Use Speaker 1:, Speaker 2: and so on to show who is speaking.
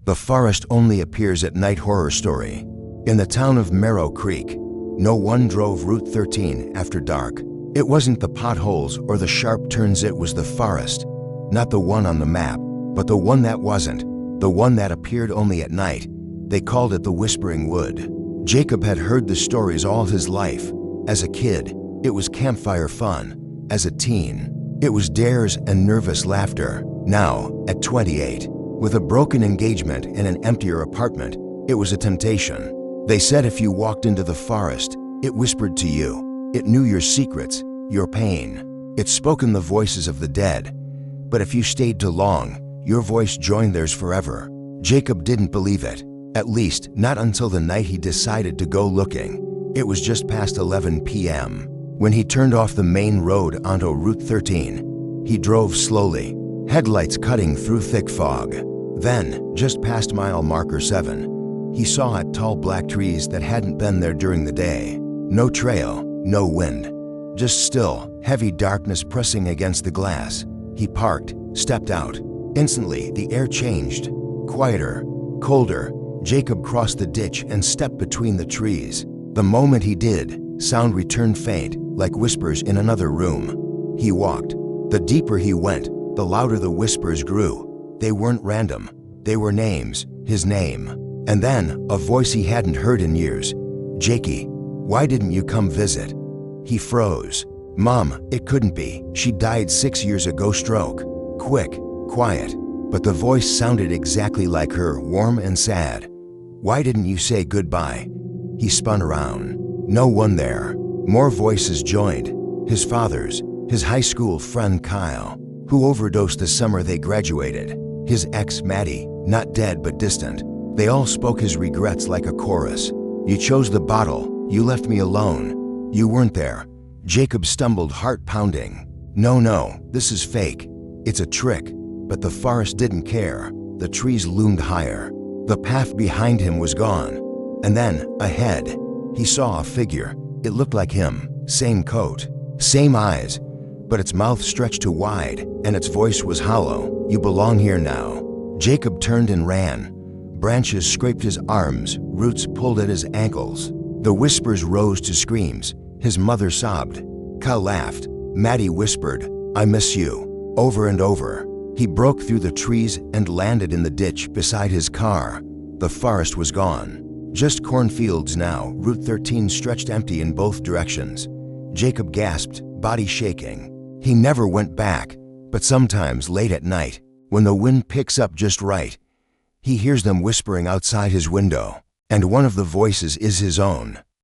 Speaker 1: The forest only appears at night. Horror story. In the town of Merrow Creek, no one drove Route 13 after dark. It wasn't the potholes or the sharp turns, it was the forest. Not the one on the map, but the one that wasn't. The one that appeared only at night. They called it the Whispering Wood. Jacob had heard the stories all his life. As a kid, it was campfire fun. As a teen, it was dares and nervous laughter. Now, at 28, with a broken engagement and an emptier apartment, it was a temptation. They said if you walked into the forest, it whispered to you. It knew your secrets, your pain. It spoke in the voices of the dead. But if you stayed too long, your voice joined theirs forever. Jacob didn't believe it, at least not until the night he decided to go looking. It was just past 11 p.m. when he turned off the main road onto Route 13. He drove slowly, headlights cutting through thick fog. Then, just past mile marker 7, he saw tall black trees that hadn't been there during the day. No trail, no wind, just still, heavy darkness pressing against the glass. He parked, stepped out. Instantly, the air changed. Quieter, colder. Jacob crossed the ditch and stepped between the trees. The moment he did, sound returned faint, like whispers in another room. He walked. The deeper he went, the louder the whispers grew. They weren't random. They were names, his name. And then, a voice he hadn't heard in years. "Jakey, why didn't you come visit?" He froze. "Mom, it couldn't be. She died 6 years ago. Stroke. Quick, quiet." But the voice sounded exactly like her, warm and sad. "Why didn't you say goodbye?" He spun around. No one there. More voices joined. His father's, his high school friend Kyle, who overdosed the summer they graduated. His ex Maddie, not dead but distant. They all spoke his regrets like a chorus. "You chose the bottle. You left me alone. You weren't there." Jacob stumbled, heart pounding. No, this is fake. It's a trick." But the forest didn't care. The trees loomed higher. The path behind him was gone. And then, ahead, he saw a figure. It looked like him. Same coat, same eyes, but its mouth stretched too wide, and its voice was hollow. "You belong here now." Jacob turned and ran. Branches scraped his arms, roots pulled at his ankles. The whispers rose to screams. His mother sobbed. Kyle laughed. Maddie whispered, "I miss you," over and over. He broke through the trees and landed in the ditch beside his car. The forest was gone. Just cornfields now. Route 13 stretched empty in both directions. Jacob gasped, body shaking. He never went back, but sometimes late at night, when the wind picks up just right, he hears them whispering outside his window, and one of the voices is his own.